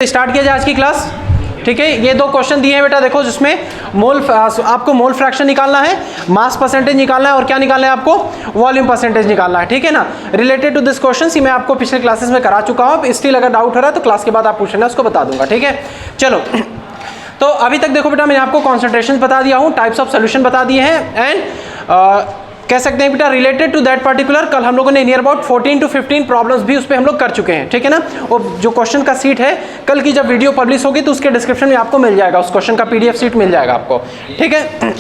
Start किया जाए आज की क्लास। ठीक है, ये दो क्वेश्चन दिए हैं बेटा, देखो जिसमें आपको मोल फ्रैक्शन निकालना है, मास परसेंटेज निकालना है और क्या निकालना है आपको, वॉल्यूम परसेंटेज निकालना है। ठीक है ना, रिलेटेड टू दिस क्वेश्चन ही मैं आपको पिछले क्लासेस में करा चुका हूँ। स्टिल अगर डाउट हो रहा है तो क्लास के बाद आप पूछना, उसको बता दूंगा। ठीक है, चलो तो अभी तक देखो बेटा मैंने आपको कॉन्सेंट्रेशन बता दिया हूँ, टाइप्स ऑफ सोल्यूशन बता दिए हैं एंड कह सकते हैं बेटा रिलेटेड टू दैट पर्टिकुलर कल हम लोगों ने नियर अबाउट 14 to 15 प्रॉब्लम्स भी उस पर हम लोग कर चुके हैं। ठीक है ना, वो जो क्वेश्चन का सीट है कल की जब वीडियो पब्लिश होगी तो उसके डिस्क्रिप्शन में आपको मिल जाएगा, उस क्वेश्चन का पीडीएफ सीट मिल जाएगा आपको। ठीक है,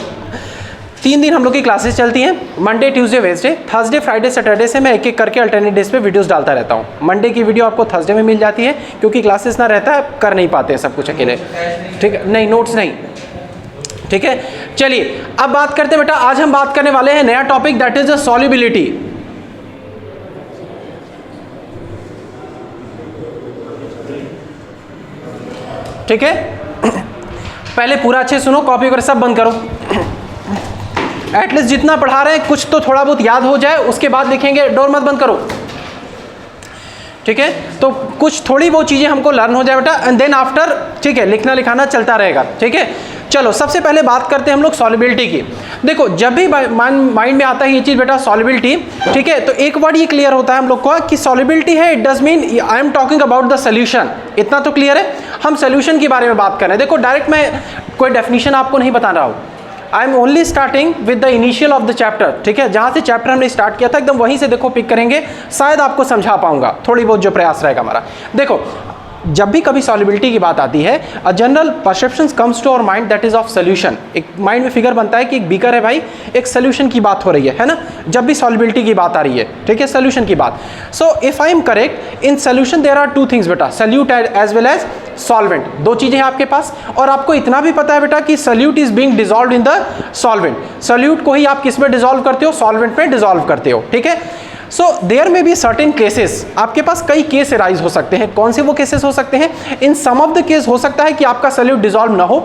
3 दिन हम लोग की क्लासेस चलती हैं, Monday Tuesday Wednesday, Thursday Friday Saturday से मैं एक एक करके अल्टरनेट डेज पे वीडियोस डालता रहता हूँ। मंडे की वीडियो आपको थर्सडे में मिल जाती है क्योंकि क्लासेस ना रहता है, कर नहीं पाते हैं सब कुछ अकेले। ठीक है, नहीं नोट्स नहीं। ठीक है, चलिए अब बात करते हैं बेटा, आज हम बात करने वाले हैं नया topic, that is the solubility. ठीक है, पहले पूरा अच्छे सुनो, कॉपी वगैरह सब बंद करो, एटलीस्ट जितना पढ़ा रहे हैं कुछ तो थोड़ा बहुत याद हो जाए, उसके बाद लिखेंगे, डोर मत बंद करो। ठीक है, तो कुछ थोड़ी बहुत चीजें हमको लर्न हो जाए बेटा एंड देन आफ्टर ठीक है लिखना लिखाना चलता रहेगा। ठीक है, चलो सबसे पहले बात करते हैं हम लोग सॉल्युबिलिटी की। देखो जब भी माइंड में आता है ये चीज बेटा सॉल्युबिलिटी, ठीक है, तो एक वर्ड ये क्लियर होता है हम लोग को कि सॉल्युबिलिटी है, it does mean I am talking about the solution. इतना तो क्लियर है, हम सोल्यूशन के बारे में बात कर रहे हैं। देखो डायरेक्ट मैं कोई डेफिनेशन आपको नहीं बता रहा हूँ, I am only starting with the initial of the chapter. ठीक है, जहां से चैप्टर हमने स्टार्ट किया था एकदम वहीं से देखो पिक करेंगे, शायद आपको समझा पाऊंगा, थोड़ी बहुत जो प्रयास रहेगा हमारा। देखो जब भी कभी सॉल्युबिलिटी की बात आती है, a general perception comes to our mind that is of solution. एक माइंड में फिगर बनता है कि एक बीकर है भाई, एक सोल्यूशन की बात हो रही है ना, जब भी सॉल्युबिलिटी की बात आ रही है। ठीक है, सोल्यूशन की बात। So if I am correct, in solution there are 2 things बेटा, solute as well as solvent. 2 चीजें हैं आपके पास, और आपको इतना भी पता है बेटा कि solute is being dissolved in the solvent. Solute को ही आप किस में डिसॉल्व करते हो, सॉल्वेंट में डिसॉल्व करते हो। ठीक है, सो देयर में बी सर्टेन केसेस, आपके पास कई केस अराइज हो सकते हैं। कौन से वो केसेस हो सकते हैं, इन सम ऑफ द केस हो सकता है कि आपका सोल्यूट डिसॉल्व ना हो।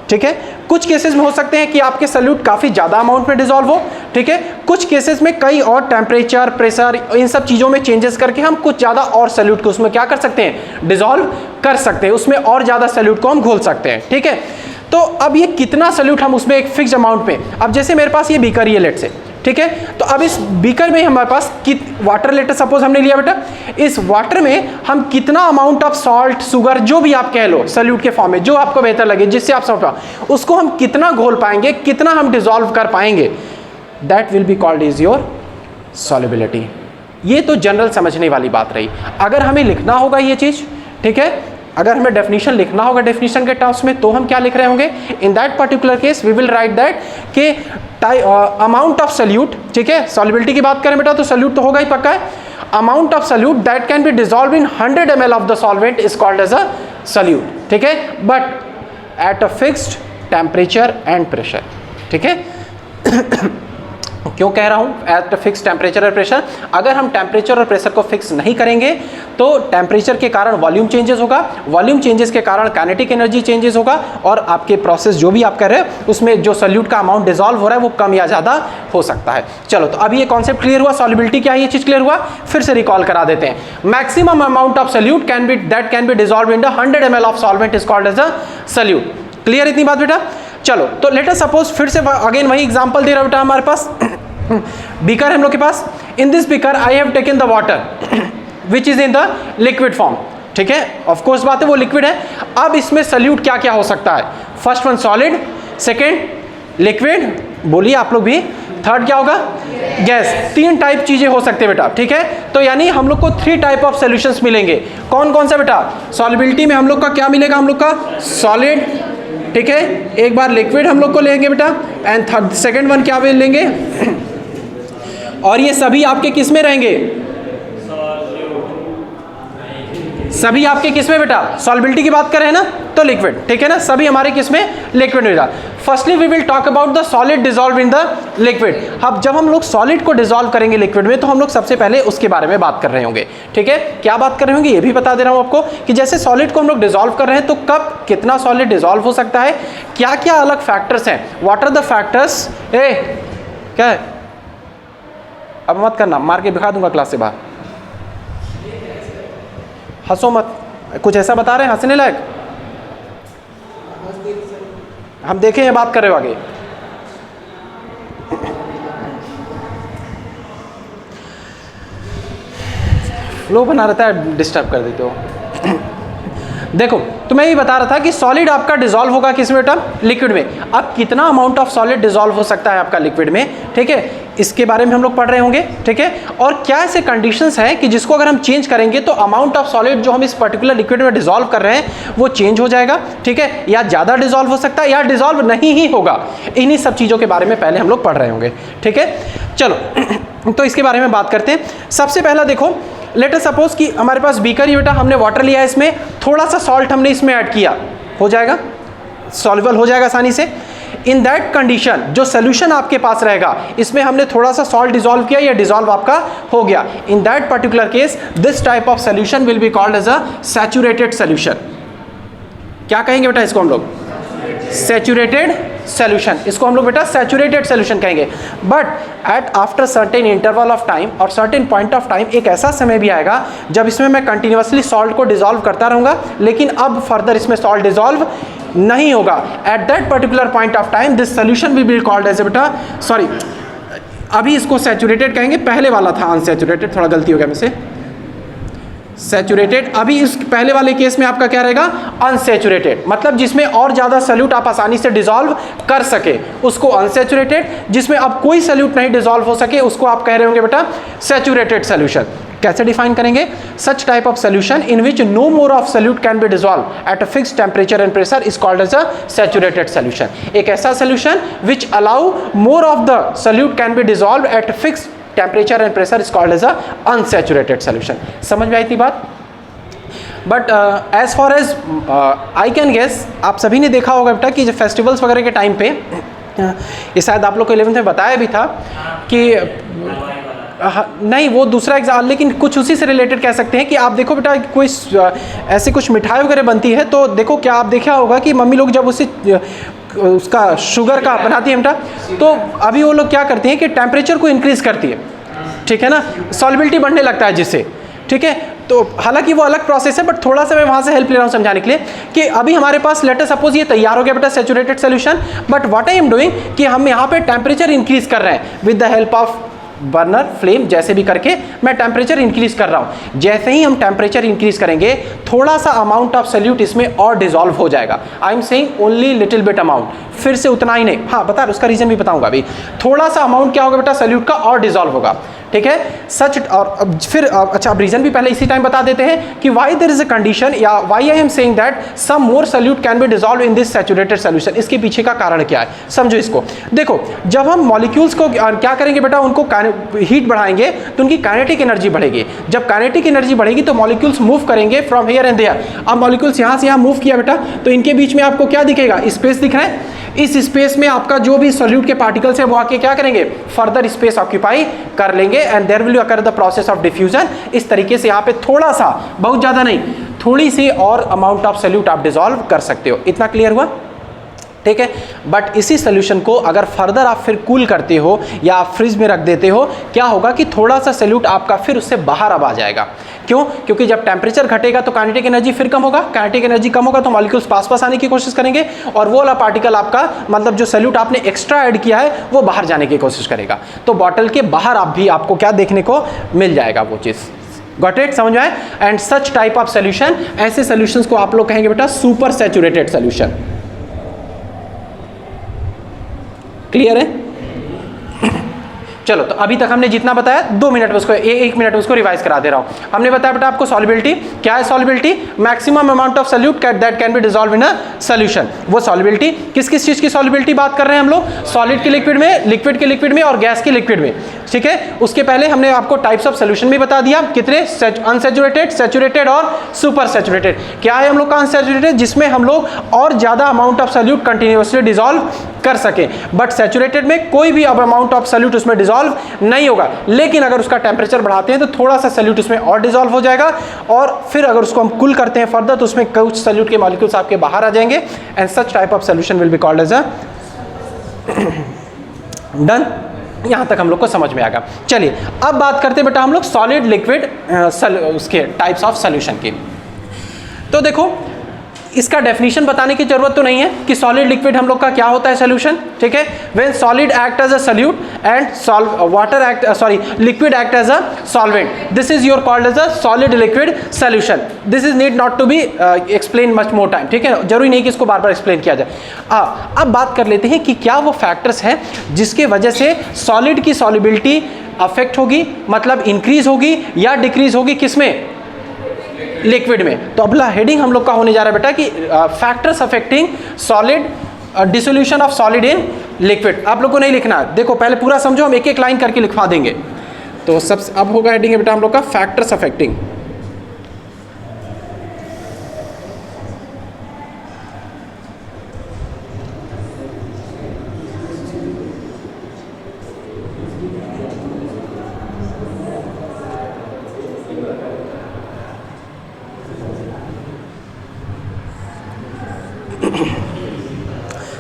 ठीक है, कुछ केसेस में हो सकते हैं कि आपके सोल्यूट काफी ज्यादा अमाउंट में डिसॉल्व हो। ठीक है, कुछ केसेस में कई और टेम्परेचर प्रेशर इन सब चीजों में चेंजेस करके हम कुछ ज्यादा और सोल्यूट को उसमें क्या कर सकते हैं, डिसॉल्व कर सकते हैं, उसमें और ज्यादा सोल्यूट को हम घोल सकते हैं। ठीक है, तो अब ये कितना सोल्यूट हम उसमें एक फिक्स अमाउंट में, अब जैसे मेरे पास ये बीकर ये लेट से, ठीक है, तो अब इस बीकर में हमारे पास वाटर लेटर सपोज हमने लिया बेटा, इस वाटर में हम कितना अमाउंट ऑफ सॉल्ट शुगर जो भी आप कह लो सोल्यूट के फॉर्म में, जो आपको बेहतर लगे जिससे आप समझ पाओ, उसको हम कितना घोल पाएंगे, कितना हम डिसॉल्व कर पाएंगे, that will be called is your solubility. ये तो जनरल समझने वाली बात रही। अगर हमें लिखना होगा ये चीज, ठीक है, अगर हमें डेफिनेशन लिखना होगा डेफिनेशन के टर्म्स में, तो हम क्या लिख रहे होंगे, in that particular case we will write that के अमाउंट ऑफ सोल्यूट। ठीक है, सॉल्युबिलिटी की बात करें बेटा तो सोल्यूट तो होगा ही पक्का है, amount of solute that can be dissolve in 100 ml of the solvent is called as a solute. ठीक है, but at a fixed temperature and pressure. ठीक है, क्यों कह रहा हूं एट फिक्स टेम्परेचर और प्रेशर, अगर हम टेम्परेचर और प्रेशर को फिक्स नहीं करेंगे तो टेम्परेचर के कारण वॉल्यूम चेंजेस होगा, वॉल्यूम चेंजेस के कारण काइनेटिक एनर्जी चेंजेस होगा, और आपके प्रोसेस जो भी आप कर रहे हो उसमें जो सोल्यूट का अमाउंट डिसॉल्व हो रहा है वो कम या ज्यादा हो सकता है। चलो तो अभी ये कॉन्सेप्ट क्लियर हुआ, सॉल्युबिलिटी क्या है ये चीज क्लियर हुआ, फिर से रिकॉल करा देते हैं। Maximum amount of solute can be dissolve in the 100 ml of solvent is called as a solute. Clear इतनी बात बेटा। चलो तो लेट अस सपोज, फिर से अगेन वही एग्जांपल दे रहा बेटा हमारे पास, बीकर है हम लोग के पास, in this beaker I have taken the water which is in the liquid form. ठीक है, ऑफ कोर्स बात है वो लिक्विड है। अब इसमें सोल्यूट क्या क्या हो सकता है, first one solid, second liquid, बोलिए आप लोग भी, थर्ड क्या होगा, गैस। 3 टाइप चीजें हो सकते हैं बेटा। ठीक है, तो यानी हम लोग को 3 टाइप ऑफ सॉल्यूशंस मिलेंगे। कौन कौन सा बेटा, सॉल्युबिलिटी में हम लोग का क्या मिलेगा, हम लोग का सॉलिड, ठीक है, एक बार लिक्विड हम लोग को लेंगे बेटा, एंड थर्ड सेकेंड वन क्या लेंगे, और ये सभी आपके किस में रहेंगे, सभी आपके किस में बेटा, सॉल्युबिलिटी की बात कर रहे हैं ना तो लिक्विड। ठीक है ना, सभी हमारे किस में, लिक्विड में जा। Firstly we will talk about the solid dissolve in the liquid. अब जब हम लोग सॉलिड को डिसॉल्व करेंगे लिक्विड में तो हम लोग सबसे पहले उसके बारे में बात कर रहे होंगे। ठीक है, क्या बात कर रहे होंगे ये भी बता दे रहा हूं आपको कि जैसे सॉलिड को हम लोग डिसॉल्व कर रहे हैं तो कब कितना सॉलिड डिसॉल्व हो सकता है, क्या क्या अलग फैक्टर्स हैं, व्हाट आर द फैक्टर्स। क्या है, अब मत करना, मार के दिखा दूंगा क्लास से बाहर, हंसो मत, कुछ ऐसा बता रहे हैं हंसने लायक? हम देखें ये बात कर रहे हो आगे। फ्लो बना रहता है, डिस्टर्ब कर देते हो। देखो, तो मैं ये बता रहा था कि सॉलिड आपका डिसॉल्व होगा किस में बेटा? लिक्विड में। अब कितना अमाउंट ऑफ सॉलिड डिसॉल्व हो सकता है आपका लिक्विड में, ठीक है, इसके बारे में हम लोग पढ़ रहे होंगे, ठीक है। और क्या ऐसे कंडीशंस हैं कि जिसको अगर हम चेंज करेंगे तो अमाउंट ऑफ सॉलिड जो हम इस पर्टिकुलर लिक्विड में डिसॉल्व कर रहे हैं वो चेंज हो जाएगा, ठीक है, या ज़्यादा डिसॉल्व हो सकता है या डिसॉल्व नहीं ही होगा। इन्हीं सब चीज़ों के बारे में पहले हम लोग पढ़ रहे होंगे, ठीक है। चलो तो इसके बारे में बात करते हैं। सबसे पहला देखो, लेट अस सपोज कि हमारे पास बीकर ही बेटा, हमने वाटर लिया है, इसमें थोड़ा सा सॉल्ट हमने इसमें ऐड किया, हो जाएगा, सॉल्युबल हो जाएगा आसानी से। इन दैट कंडीशन जो सोल्यूशन आपके पास रहेगा, इसमें हमने थोड़ा सा सॉल्ट डिसॉल्व किया, या डिसॉल्व आपका हो गया। In that particular case this type of solution will be called as a saturated solution. क्या कहेंगे बेटा इसको हम लोग? Saturated solution. इसको हम लोग बेटा सैचुरेटेड सॉल्यूशन कहेंगे। But at after certain interval of time और सर्टेन पॉइंट ऑफ टाइम, एक ऐसा समय भी आएगा जब इसमें मैं कंटिन्यूअसली सॉल्ट को डिसॉल्व करता रहूँगा, लेकिन अब फर्दर इसमें सॉल्ट डिसॉल्व नहीं होगा। At that particular point of time this solution will be called as बेटा, सॉरी अभी इसको सैचुरेटेड कहेंगे, पहले वाला था अनसैचुरेटेड, थोड़ा गलती हो गया मुझसे, सैचुरेटेड। अभी इस पहले वाले केस में आपका क्या रहेगा? अनसैचुरेटेड, मतलब जिसमें और ज़्यादा सॉल्यूट आप आसानी से डिसॉल्व कर सके उसको अनसैचुरेटेड, जिसमें अब कोई सॉल्यूट नहीं डिसॉल्व हो सके उसको आप कह रहे होंगे बेटा सैचुरेटेड सॉल्यूशन। कैसे डिफाइन करेंगे? Such type of solution in which no more of solute can be dissolve at a fixed temperature and pressure is called as a saturated solution. एक ऐसा solution which allow more of the solute can be dissolve at fixed temperature and pressure is called as a unsaturated solution. समझ में आई थी बात? But as far as I can guess, आप सभी ने देखा होगा बेटा कि जो फेस्टिवल्स वगैरह के टाइम पे, ये शायद आप लोग को 11th में बताया भी था कि नहीं वो दूसरा एग्जाम, लेकिन कुछ उसी से रिलेटेड कह सकते हैं कि आप देखो बेटा कोई ऐसे कुछ मिठाई वगैरह बनती है तो देखो, क्या आप देखा होगा कि मम्मी लोग जब उसे उसका शुगर का बनाती है बेटा, तो अभी वो लोग क्या करती हैं कि टेम्परेचर को इंक्रीज़ करती है, ठीक है ना, सॉल्युबिलिटी बढ़ने लगता है जिससे, ठीक है। तो हालांकि वो अलग प्रोसेस है, बट थोड़ा सा मैं वहाँ से हेल्प ले रहा हूँ समझाने के लिए कि अभी हमारे पास लेट अस सपोज ये तैयार हो गया बेटा saturated solution, but what I am doing कि हम यहाँ पे टेम्परेचर इंक्रीज कर रहे हैं with the help of burner flame, जैसे भी करके मैं टेम्परेचर इंक्रीज कर रहा हूँ। जैसे ही हम टेम्परेचर इंक्रीज करेंगे थोड़ा सा अमाउंट ऑफ सॉल्यूट इसमें और डिसॉल्व हो जाएगा। आई am saying only little bit amount, फिर से उतना ही नहीं, हाँ बता उसका रीजन भी बताऊंगा अभी। थोड़ा सा अमाउंट क्या होगा बेटा सॉल्यूट का और डिसॉल्व होगा, ठीक है। सच और अब फिर अच्छा अब रीजन भी पहले इसी टाइम बता देते हैं कि why there is a condition या why I am saying that some more solute can be dissolve in this saturated solution. इसके पीछे का कारण क्या है समझो इसको। देखो जब हम मॉलिक्यूल्स को क्या करेंगे बेटा, उनको हीट बढ़ाएंगे तो उनकी काइनेटिक एनर्जी बढ़ेगी। जब काइनेटिक एनर्जी बढ़ेगी तो मॉलिक्यूल्स मूव करेंगे फ्रॉम हियर एंड देयर। अब मॉलिक्यूल्स यहाँ से यहाँ मूव किया बेटा, तो इनके बीच में आपको क्या दिखेगा? स्पेस दिख रहा है। इस स्पेस में आपका जो भी सॉल्यूट के पार्टिकल्स है वो आके क्या करेंगे? फर्दर स्पेस ऑक्यूपाई कर लेंगे and there will occur the process of diffusion. इस तरीके से यहाँ पे थोड़ा सा, बहुत ज़्यादा नहीं, थोड़ी सी और अमाउंट ऑफ सॉल्यूट आप डिसॉल्व कर सकते हो। इतना क्लियर हुआ? ठीक है। बट इसी सोल्यूशन को अगर फर्दर आप फिर कूल करते हो या आप फ्रिज में रख देते हो, क्या होगा कि थोड़ा सा सॉल्यूट आपका फिर उससे बाहर अब आ जाएगा। क्यों? क्योंकि जब टेम्परेचर घटेगा तो काइनेटिक एनर्जी फिर कम होगा, काइनेटिक एनर्जी कम होगा तो मॉलिक्यूल्स पास पास आने की कोशिश करेंगे और वो वाला पार्टिकल आपका, मतलब जो सॉल्यूट आपने एक्स्ट्रा ऐड किया है वो बाहर जाने की कोशिश करेगा। तो बॉटल के बाहर आप भी आपको क्या देखने को मिल जाएगा वो चीज़। Got it? समझ में आए? And such type of solution, ऐसे सोल्यूशंस को आप लोग कहेंगे बेटा सुपर सैचुरेटेड सोल्यूशन। क्लियर है? चलो तो अभी तक हमने जितना बताया 2 मिनट में उसको 1 मिनट में उसको रिवाइज करा दे रहा हूं। हमने बताया बेटा आपको सॉल्युबिलिटी क्या है? Solubility maximum amount of solute that can be dissolve in a solution. वो सॉल्युबिलिटी किस किस चीज की सॉल्युबिलिटी बात कर रहे हैं हम लोग? सॉलिड के लिक्विड में, लिक्विड के लिक्विड में और गैस के लिक्विड में। ठीक है। उसके पहले हमने आपको टाइप्स ऑफ सोल्यूशन भी बता दिया, कितने? अनसैचुरेटेड, सैचुरेटेड और सुपर सैचुरेटेड। क्या है हम लोग का अनसैचुरेटेड? जिसमें हम लोग और ज्यादा amount of solute continuously dissolve कर सके। बट सैचुरेटेड में कोई भी अब अमाउंट ऑफ सॉल्यूट उसमें डिसॉल्व नहीं होगा, लेकिन अगर उसका टेम्परेचर बढ़ाते हैं तो थोड़ा सा सॉल्यूट उसमें और डिसॉल्व हो जाएगा और फिर अगर उसको हम कूल करते हैं फर्दर तो उसमें कुछ सॉल्यूट के मॉलिक्यूल्स आपके बाहर आ जाएंगे and such type of solution will be called as a done. यहां तक हम लोग को समझ में आएगा। चलिए अब बात करते हैं बेटा हम लोग सॉलिड लिक्विड उसके टाइप्स ऑफ सॉल्यूशन की। तो देखो इसका डेफिनेशन बताने की जरूरत तो नहीं है कि सॉलिड लिक्विड हम लोग का क्या होता है सोल्यूशन, ठीक है। When solid act as a solute and water act liquid act as a solvent, this is your called as a solid liquid solution. This is need not to be explain much more time, ठीक है, जरूरी नहीं कि इसको बार बार explain किया जाए। अब बात कर लेते हैं कि क्या वो फैक्टर्स हैं जिसके वजह से सॉलिड की सॉल्युबिलिटी अफेक्ट होगी, मतलब इंक्रीज होगी या डिक्रीज होगी, किसमें, लिक्विड में। तो अगला हेडिंग हम लोग का होने जा रहा है बेटा कि factors affecting solid dissolution of solid in liquid. आप लोग को नहीं लिखना, देखो पहले पूरा समझो, हम एक एक लाइन करके लिखवा देंगे। तो सब अब होगा हेडिंग है बेटा हम लोग का फैक्टर्स अफेक्टिंग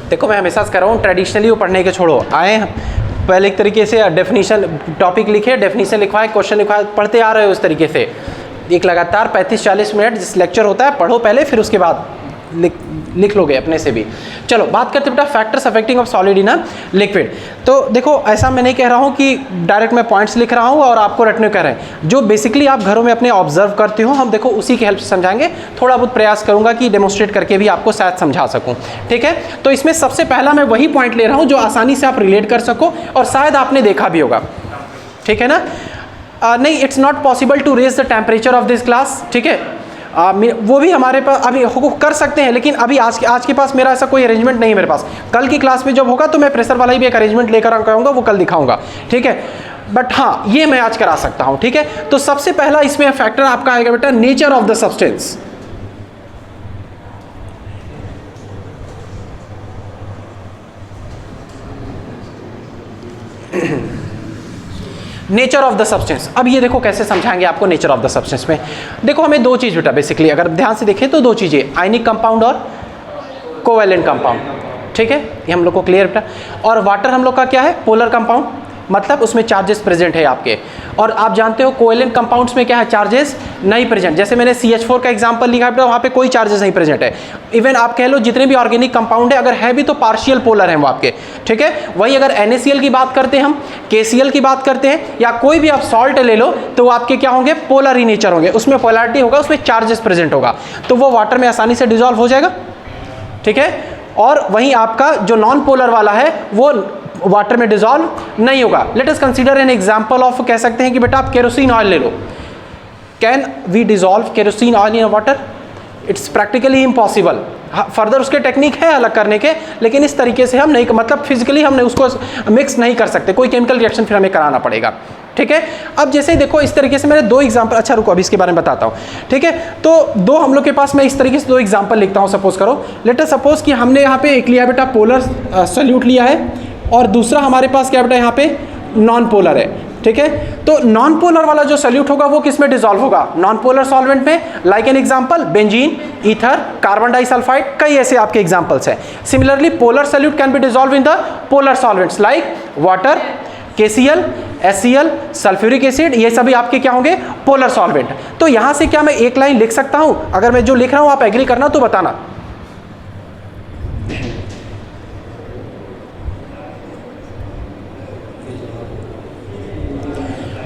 देखो मैं हमेशा कह रहा हूँ ट्रेडिशनली वो पढ़ने के छोड़ो, आए पहले एक तरीके से डेफिनेशन टॉपिक लिखे, डेफिनेशन लिखवाए, क्वेश्चन लिखवाए, पढ़ते आ रहे हो उस तरीके से। एक लगातार 35-40 मिनट जिस लेक्चर होता है पढ़ो पहले, फिर उसके बाद लिख लोगे अपने से भी। चलो बात करते बेटा factors affecting of solid in a liquid. तो देखो ऐसा मैं नहीं कह रहा हूँ कि डायरेक्ट मैं पॉइंट्स लिख रहा हूँ और आपको रटने कह रहे हैं, जो बेसिकली आप घरों में अपने ऑब्जर्व करते हो, हम देखो उसी की हेल्प से समझाएंगे। थोड़ा बहुत प्रयास करूंगा कि डेमोस्ट्रेट करके भी आपको शायद समझा सकूँ, ठीक है। तो इसमें सबसे पहला मैं वही पॉइंट ले रहा हूँ जो आसानी से आप रिलेट कर सको और शायद आपने देखा भी होगा, ठीक है ना। नहीं, it's not possible to raise the temperature of this class, ठीक है। वो भी हमारे पास अभी कर सकते हैं, लेकिन अभी आज के पास मेरा ऐसा कोई अरेंजमेंट नहीं है मेरे पास। कल की क्लास में जब होगा तो मैं प्रेशर वाला ही भी एक अरेंजमेंट लेकर आऊँगा, वो कल दिखाऊंगा, ठीक है। बट हाँ ये मैं आज करा सकता हूँ, ठीक है। तो सबसे पहला इसमें फैक्टर आपका आएगा बेटा nature of the substance. Nature of the substance. अब ये देखो कैसे समझाएंगे आपको नेचर ऑफ द सब्सटेंस में। देखो हमें दो चीज बेटा बेसिकली अगर ध्यान से देखें तो दो चीजें, आयनिक कंपाउंड और कोवैलेंट कंपाउंड, ठीक है, ये हम लोग को क्लियर बेटा। और वाटर हम लोग का क्या है, पोलर कंपाउंड, मतलब उसमें चार्जेस प्रेजेंट है आपके। और आप जानते हो कोवैलेंट कंपाउंड्स में क्या है, चार्जेस नहीं प्रेजेंट। जैसे मैंने CH4 का एग्जांपल लिखा है, वहाँ पे कोई चार्जेस नहीं प्रेजेंट है। इवन आप कह लो जितने भी ऑर्गेनिक कंपाउंड है, अगर है भी तो पार्शियल पोलर है वो आपके, ठीक है। वही अगर NaCl की बात करते हैं हम, KCl की बात करते हैं, या कोई भी आप सॉल्ट ले लो तो आपके क्या होंगे, पोलर ही नेचर होंगे, उसमें पोलैरिटी होगा, उसमें चार्जेस प्रेजेंट होगा, तो वो वाटर में आसानी से डिजॉल्व हो जाएगा, ठीक है। और वहीं आपका जो नॉन पोलर वाला है वो वाटर में डिजॉल्व नहीं होगा। Let us consider an example of, कह सकते हैं कि बेटा आप केरोसिन ऑयल ले लो, can we dissolve kerosene oil in water, it's practically impossible. Further उसके टेक्निक है अलग करने के, लेकिन इस तरीके से हम नहीं, मतलब फिजिकली हमने उसको मिक्स नहीं कर सकते, कोई केमिकल रिएक्शन फिर हमें कराना पड़ेगा, ठीक है। अब जैसे देखो इस तरीके से मैंने दो एग्जांपल, अच्छा रुको अभी इसके बारे में बताता हूँ, ठीक है। तो दो हम लोग के पास मैं इस तरीके से दो एग्जांपल लिखता हूँ। सपोज करो, लेट अस सपोज कि हमने यहाँ पे एक लिया बेटा पोलर सोल्यूट लिया है, और दूसरा हमारे पास क्या बेटा यहाँ पे नॉन पोलर है, ठीक है। तो नॉन पोलर वाला जो सोल्यूट होगा वो किस में डिसॉल्व होगा, नॉन पोलर सॉल्वेंट में। Like an example benzene, ether, carbon disulphide, कई ऐसे आपके एग्जांपल्स हैं। Similarly polar solute can be dissolve in the polar solvents like water, KCl, HCl, sulphuric acid, ये सभी आपके क्या होंगे, पोलर सॉल्वेंट। तो यहां से क्या मैं एक लाइन लिख सकता हूं, अगर मैं जो लिख रहा हूं आप एग्री करना तो बताना,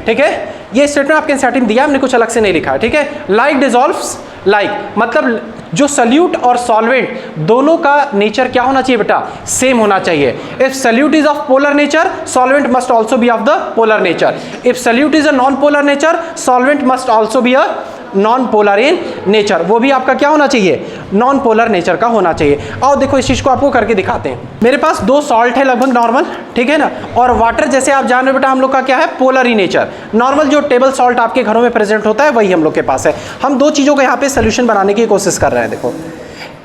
ठीक है। ये स्टेटमेंट आपके एनसीईआरटी में दिया, हमने कुछ अलग से नहीं लिखा है, ठीक है। लाइक डिसॉल्व्स लाइक, मतलब जो सल्यूट और सॉल्वेंट दोनों का नेचर क्या होना चाहिए बेटा, सेम होना चाहिए। If solute is of polar nature, solvent must also be of the polar nature. If solute is a non polar nature, solvent must also be a non polar in nature, वो भी आपका क्या होना चाहिए, non polar nature का होना चाहिए। और देखो इस चीज को आपको करके दिखाते हैं। मेरे पास दो सॉल्ट है लगभग नॉर्मल, ठीक है ना, और वाटर जैसे आप जान रहे हो बेटा हम लोग का क्या है, पोलर इन नेचर। नॉर्मल जो टेबल सॉल्ट आपके घरों में प्रेजेंट होता है वही हम लोग के पास है। हम दो चीजों को यहाँ पे सोल्यूशन बनाने की कोशिश कर रहे हैं। देखो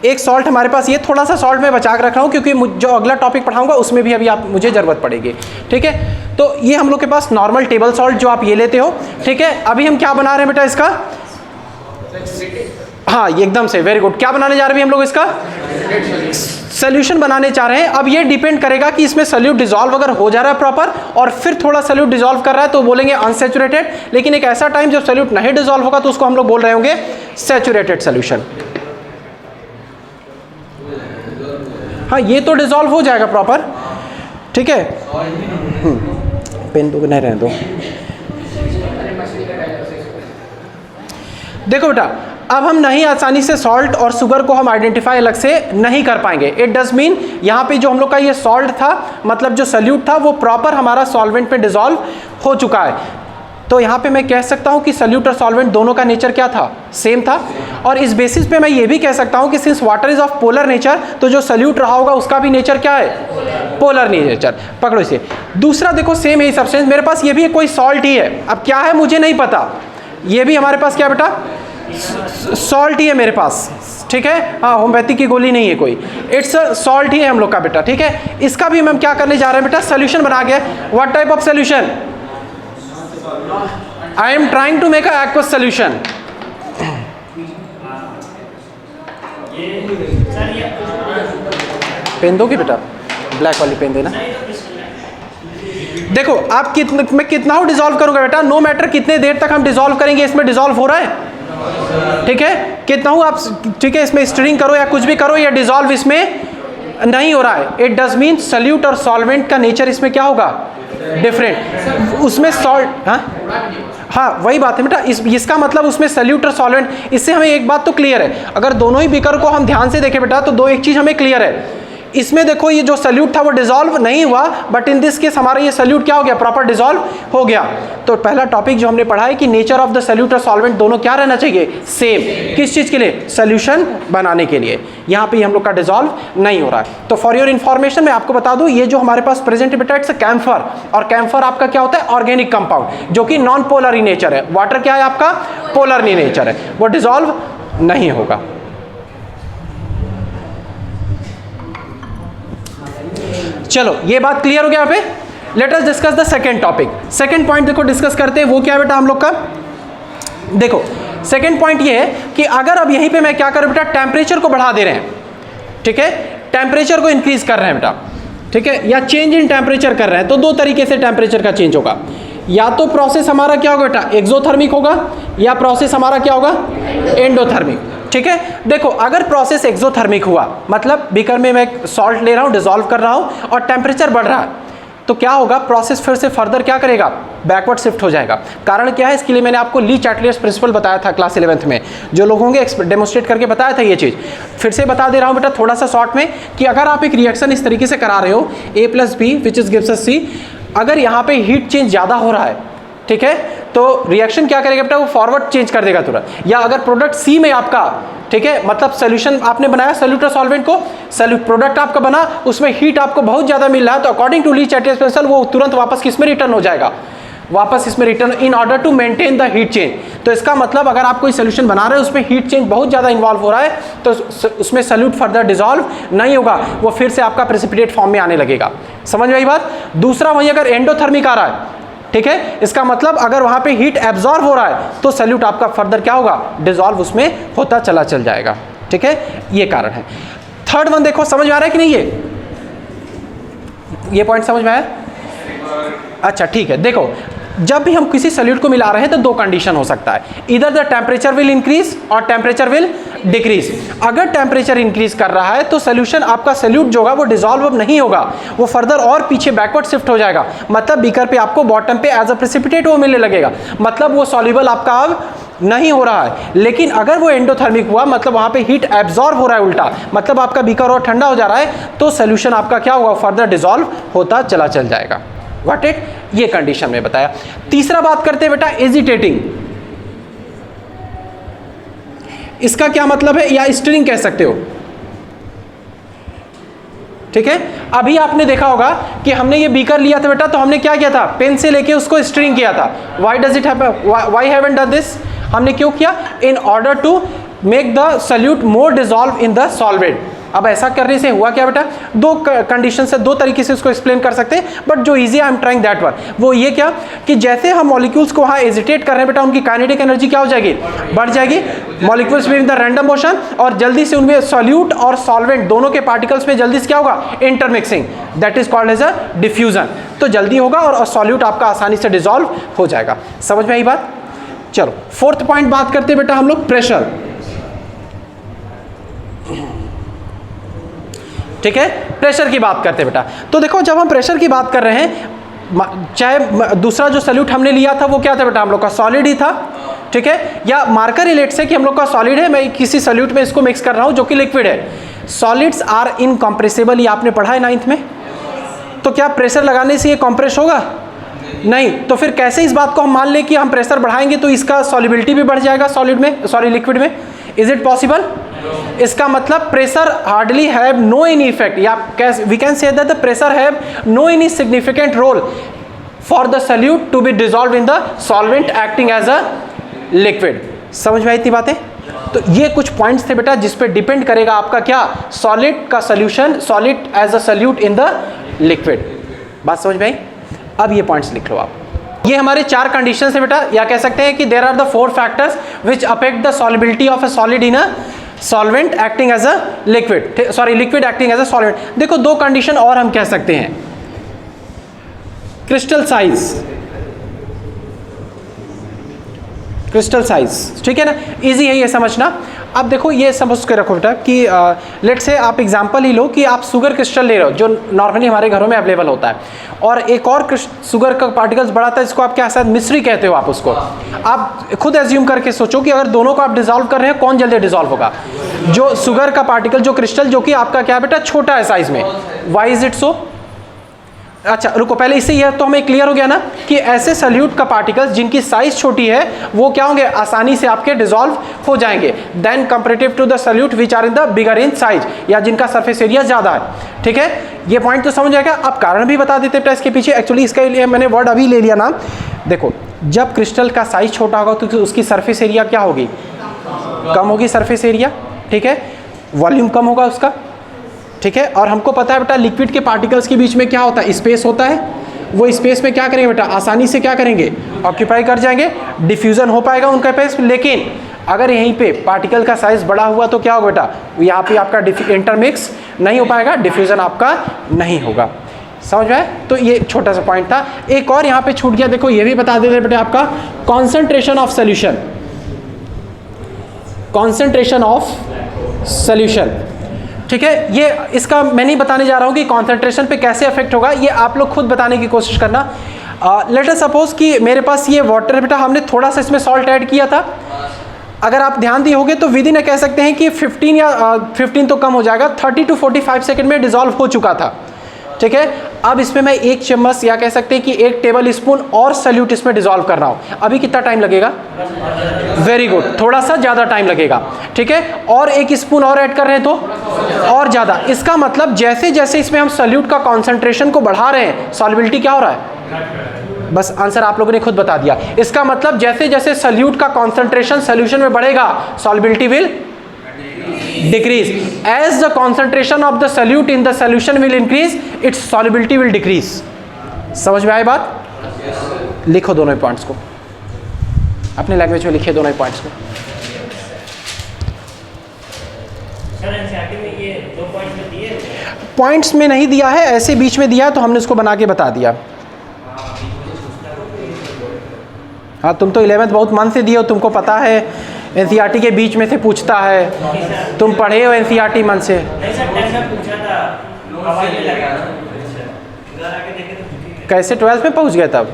एक सॉल्ट हमारे पास, ये थोड़ा सा सॉल्ट मैं बचा कर रख रहा हूँ क्योंकि जो अगला टॉपिक पढ़ाऊंगा उसमें भी अभी आप मुझे जरूरत पड़ेगी, ठीक है। तो ये हम लोग के पास नॉर्मल टेबल सॉल्ट जो आप ये लेते हो, ठीक है। अभी हम क्या बना रहे हैं बेटा इसका, हाँ ये एकदम से वेरी गुड, क्या बनाने जा रहे हैं हम लोग, इसका सोल्यूशन बनाने चाह रहे हैं। अब ये डिपेंड करेगा कि इसमें सोल्यूट डिसॉल्व अगर हो जा रहा है प्रॉपर और फिर थोड़ा सोल्यूट डिसॉल्व कर रहा है तो बोलेंगे अनसैचुरेटेड, लेकिन एक ऐसा टाइम जब सोल्यूट नहीं डिसॉल्व होगा तो उसको हम लोग बोल रहे होंगे सैचुरेटेड सोल्यूशन। हाँ ये तो डिजॉल्व हो जाएगा प्रॉपर, ठीक है। पेन तो नहीं रहने दो। देखो बेटा, अब हम नहीं आसानी से सॉल्ट और शुगर को हम आइडेंटिफाई अलग से नहीं कर पाएंगे। इट डज मीन यहाँ पे जो हम लोग का ये सॉल्ट था, मतलब जो सल्यूट था, वो प्रॉपर हमारा सॉल्वेंट में डिजॉल्व हो चुका है। तो यहाँ पे मैं कह सकता हूँ कि सल्यूट और सॉल्वेंट दोनों का नेचर क्या था, सेम था। और इस बेसिस पे मैं ये भी कह सकता हूँ कि since water is of polar nature, तो जो सल्यूट रहा होगा उसका भी नेचर क्या है, पोलर नेचर। पकड़ो इसे। दूसरा देखो, सेम यही सब्सटेंस, मेरे पास ये भी कोई सॉल्ट ही है। अब क्या है मुझे नहीं पता, ये भी हमारे पास क्या बेटा, सॉल्ट ही है मेरे पास, ठीक है। हाँ, होम्योपैथी की गोली नहीं है कोई, इट्स सॉल्ट ही है हम लोग का बेटा, ठीक है। इसका भी हम क्या करने जा रहे हैं बेटा, सोल्यूशन बना के। What type of solution? I am trying to make a aqueous solution. Pen दोगे बेटा, ब्लैक वाली पेन देना। देखो आप मैं कितना हो डिजॉल्व करूंगा बेटा, नो मैटर कितने देर तक हम डिजॉल्व करेंगे, इसमें डिजॉल्व हो रहा है, ठीक है। कितना हूं आप, ठीक है, इसमें स्टिरिंग करो या कुछ भी करो, या डिजॉल्व इसमें नहीं हो रहा है। इट डज मीन सल्यूट और सॉल्वेंट का नेचर इसमें क्या होगा, डिफरेंट। उसमें सॉल्ट, हाँ वही बात है बेटा, इसका मतलब उसमें सल्यूट और सॉल्वेंट। इससे हमें एक बात तो क्लियर है, अगर दोनों ही बीकर को हम ध्यान से देखें बेटा, तो दो एक चीज हमें क्लियर है। इसमें देखो ये जो सल्यूट था वो डिसॉल्व नहीं हुआ, बट इन दिस केस हमारा ये सल्यूट क्या हो गया, प्रॉपर डिसॉल्व हो गया। तो पहला टॉपिक जो हमने पढ़ा है कि नेचर ऑफ द सल्यूट और सॉल्वेंट दोनों क्या रहना चाहिए, सेम। किस चीज के लिए, सॉल्यूशन बनाने के लिए। यहाँ पे हम लोग का डिसॉल्व नहीं हो रहा है। तो फॉर योर इन्फॉर्मेशन मैं आपको बता दूं, ये जो हमारे पास प्रेजेंट बेटा, इट्स कैम्फर, और कैम्फर आपका क्या होता है, ऑर्गेनिक कंपाउंड, जो कि नॉन पोलर इन नेचर है। वाटर क्या है आपका, पोलर इन नेचर है, वो डिसॉल्व नहीं होगा। चलो ये बात क्लियर हो गया। यहाँ पे let us discuss the second topic. Second point देखो डिस्कस करते हैं, वो क्या बेटा हम लोग का, देखो सेकंड पॉइंट ये है कि अगर अब यहीं पे मैं क्या करूं बेटा, टेम्परेचर को बढ़ा दे रहे हैं, ठीक है, टेम्परेचर को इंक्रीज कर रहे हैं बेटा, ठीक है, या चेंज इन टेम्परेचर कर रहे हैं, तो दो तरीके से टेम्परेचर का चेंज होगा। या तो प्रोसेस हमारा क्या होगा बेटा, एक्सोथर्मिक होगा, या प्रोसेस हमारा क्या होगा, एंडोथर्मिक, ठीक है। देखो अगर प्रोसेस एक्सोथर्मिक हुआ, मतलब बीकर में मैं सॉल्ट ले रहा हूं, डिसॉल्व कर रहा हूं और टेम्परेचर बढ़ रहा है, तो क्या होगा, प्रोसेस फिर से फर्दर क्या करेगा, बैकवर्ड शिफ्ट हो जाएगा। कारण क्या है, इसके लिए मैंने आपको ली चैटलियर्स प्रिंसिपल बताया था क्लास 11th में, जो लोग होंगे डेमोस्ट्रेट करके बताया था ये चीज़। फिर से बता दे रहा हूँ बेटा थोड़ा सा शॉर्ट में, कि अगर आप एक रिएक्शन इस तरीके से करा रहे हो, A+B which is gives us C, अगर यहाँ पे हीट चेंज ज़्यादा हो रहा है, ठीक है, तो रिएक्शन क्या करेगा बेटा, वो फॉरवर्ड चेंज कर देगा तुरंत। या अगर प्रोडक्ट सी में आपका, ठीक है, मतलब सोल्यूशन आपने बनाया सल्यूट और सॉल्वेंट को, प्रोडक्ट आपका बना, उसमें हीट आपको बहुत ज़्यादा मिल रहा है, तो according to Le Chatelier's principle वो तुरंत वापस किस में रिटर्न हो जाएगा, वापस इसमें return, in order to maintain the heat change. तो इसका मतलब अगर आप कोई सोल्यूशन बना रहे हो उसमें हीट चेंज बहुत ज़्यादा इन्वॉल्व हो रहा है, तो उसमें सल्यूट फर्दर डिसॉल्व नहीं होगा, वो फिर से आपका प्रेसिपिटेट फॉर्म में आने लगेगा। समझ में आई बात। दूसरा वहीं अगर एंडोथर्मिक आ रहा है, ठीक है, इसका मतलब अगर वहां पे हीट एब्जॉर्ब हो रहा है, तो सल्यूट आपका फर्दर क्या होगा, डिसॉल्व उसमें होता चल जाएगा, ठीक है, ये कारण है। थर्ड वन देखो, समझ में आ रहा है कि नहीं, ये पॉइंट समझ में आया? अच्छा ठीक है। देखो जब भी हम किसी सल्यूट को मिला रहे हैं तो दो कंडीशन हो सकता है, इधर द टेम्परेचर विल इंक्रीज और टेम्परेचर विल डिक्रीज। अगर टेम्परेचर इंक्रीज कर रहा है तो सोल्यूशन आपका सल्यूट जो होगा वो डिसॉल्व अब नहीं होगा, वो फर्दर और पीछे बैकवर्ड शिफ्ट हो जाएगा, मतलब बीकर पे आपको बॉटम पे एज अ प्रेसिपिटेट वो मिलने लगेगा, मतलब वो सॉल्युबल आपका अब नहीं हो रहा है। लेकिन अगर वो एंडोथर्मिक हुआ, मतलब वहां पे हीट एब्जॉर्ब हो रहा है उल्टा, मतलब आपका बीकर और ठंडा हो जा रहा है, तो सोल्यूशन आपका क्या होगा, फर्दर डिसॉल्व होता चल जाएगा। व्हाट इट, ये कंडीशन में बताया। तीसरा बात करते हैं बेटा, एजिटेटिंग। इसका क्या मतलब है, या स्टिरिंग कह सकते हो, ठीक है। अभी आपने देखा होगा कि हमने ये बीकर लिया था बेटा, तो हमने क्या किया था, पेन से लेके उसको स्टिरिंग किया था। Why does it happen, why haven't done this, हमने क्यों किया, in order to make the solute more dissolve in the solvent. अब ऐसा करने से हुआ क्या बेटा, दो कंडीशन से, दो तरीके से उसको एक्सप्लेन कर सकते हैं, बट जो easy I am trying that one, वो ये क्या कि जैसे हम मॉलिक्यूल्स को वहाँ एजिटेट कर रहे हैं बेटा, उनकी काइनेटिक एनर्जी क्या हो जाएगी, बढ़ जाएगी, मॉलिक्यूल्स में इन द रैंडम मोशन, और जल्दी से उनमें सॉल्यूट और सॉल्वेंट दोनों के पार्टिकल्स में जल्दी से क्या होगा, intermixing, that is called as a diffusion. तो जल्दी होगा और सॉल्यूट आपका आसानी से डिसॉल्व हो जाएगा। समझ में आई बात। चलो फोर्थ पॉइंट बात करते हैं बेटा हम लोग, प्रेशर। ठीक है, प्रेशर की बात करते हैं बेटा। तो देखो जब हम प्रेशर की बात कर रहे हैं, चाहे दूसरा जो सॉल्यूट हमने लिया था वो क्या था बेटा, हम लोग का सॉलिड ही था, ठीक है, या मार्कर रिलेट से कि हम लोग का सॉलिड है, मैं किसी सॉल्यूट में इसको मिक्स कर रहा हूं जो कि लिक्विड है। सॉलिड्स आर इनकम्प्रेसिबल, ये आपने पढ़ा है 9th में। तो क्या प्रेशर लगाने से ये कॉम्प्रेस होगा? नहीं। तो फिर कैसे इस बात को हम मान लें कि हम प्रेशर बढ़ाएंगे तो इसका सॉल्युबिलिटी भी बढ़ जाएगा सॉलिड में, सॉरी लिक्विड में? Is it possible? इसका मतलब pressure hardly have no any effect, या we can say that the pressure have no any significant role for the solute to be dissolve in the solvent acting as a liquid. समझ में आई इतनी बातें? तो ये कुछ पॉइंट्स थे बेटा जिस पे डिपेंड करेगा आपका क्या, सॉलिड का solution, solid as a solute in the liquid. बात समझ में आई? अब ये पॉइंट्स लिख लो आप। ये हमारे 4 कंडीशंस है बेटा, या कह सकते हैं कि there are the 4 factors which affect the solubility of a solid in a solvent acting as a liquid, sorry liquid acting as a solvent. देखो 2 कंडीशन और हम कह सकते हैं, क्रिस्टल साइज, क्रिस्टल साइज, ठीक है ना, इजी है ये समझना। अब देखो ये समझ के रखो बेटा कि लेट से आप एग्जांपल ही लो कि आप शुगर क्रिस्टल ले रहे हो जो नॉर्मली हमारे घरों में अवेलेबल होता है, और एक और शुगर का पार्टिकल्स बड़ा था जिसको आप क्या शायद मिश्री कहते हो आप उसको। आप खुद एज्यूम करके सोचो कि अगर दोनों को आप डिसॉल्व कर रहे हैं कौन जल्दी डिसॉल्व होगा? जो शुगर का पार्टिकल, जो क्रिस्टल, जो कि आपका क्या बेटा छोटा है साइज में। Why is it so? अच्छा रुको, पहले इससे यह तो हमें क्लियर हो गया ना कि ऐसे सॉल्यूट का पार्टिकल्स जिनकी साइज छोटी है वो क्या होंगे, आसानी से आपके डिसॉल्व हो जाएंगे, then comparative to the solute which are in the bigger in size, या जिनका सरफेस एरिया ज्यादा है। ठीक है, ये पॉइंट तो समझ आएगा। अब कारण भी बता देते हैं इसके पीछे, एक्चुअली इसके लिए मैंने वर्ड अभी ले लिया नाम। देखो जब क्रिस्टल का साइज छोटा होगा तो उसकी सरफेस एरिया क्या होगी, कम होगी सरफेस एरिया, ठीक है, वॉल्यूम कम होगा उसका, ठीक है। और हमको पता है बेटा लिक्विड के पार्टिकल्स के बीच में क्या होता है, स्पेस होता है, वो स्पेस में क्या करेंगे बेटा, आसानी से क्या करेंगे, ऑक्यूपाई कर जाएंगे, डिफ्यूजन हो पाएगा उनका स्पेस। लेकिन अगर यहीं पे पार्टिकल का साइज बड़ा हुआ तो क्या होगा बेटा, यहाँ पे आपका इंटरमिक्स नहीं हो पाएगा, डिफ्यूजन आपका नहीं होगा। समझ में? तो ये छोटा सा पॉइंट था। एक और यहाँ पे छूट गया, देखो ये भी बता देते बेटा, आपका concentration of solution, concentration of solution, ठीक है। ये इसका मैं नहीं बताने जा रहा हूँ कि कॉन्सेंट्रेशन पे कैसे अफेक्ट होगा, ये आप लोग खुद बताने की कोशिश करना। लेट अस सपोज कि मेरे पास ये वाटर है बेटा, हमने थोड़ा सा इसमें सॉल्ट ऐड किया था, अगर आप ध्यान दिए होगे तो विद इन कह सकते हैं कि 15 या 15 तो कम हो जाएगा, 30 to 45 सेकेंड में डिसॉल्व हो चुका था, ठीक है। अब इसमें मैं 1 चम्मच या कह सकते हैं कि 1 टेबल स्पून और सॉल्यूट इसमें डिसॉल्व कर रहा हूँ। अभी कितना टाइम लगेगा, वेरी गुड, थोड़ा सा ज़्यादा टाइम लगेगा, ठीक है। और 1 स्पून और ऐड कर रहे हैं तो और ज़्यादा। इसका मतलब जैसे जैसे इसमें हम सॉल्यूट का कॉन्सेंट्रेशन को बढ़ा रहे हैं, सॉल्युबिलिटी क्या हो रहा है, बस आंसर आप लोगों ने खुद बता दिया। इसका मतलब जैसे जैसे सॉल्यूट का कॉन्सेंट्रेशन सॉल्यूशन में बढ़ेगा, solubility will decrease. As the concentration of the solute in the solution will increase, its solubility will decrease. समझ में आई बात? लिखो दोनों पॉइंट्स को, अपने लैंग्वेज में लिखिए दोनों पॉइंट्स को। पॉइंट्स में नहीं दिया है, ऐसे बीच में दिया है तो हमने उसको बना के बता दिया। हाँ तुम तो 11th बहुत मन से दिए हो, तुमको पता है एनसीईआरटी के बीच में से पूछता है, तुम पढ़े हो एनसीईआरटी मन से। कैसे 12th में पहुंच गए तब?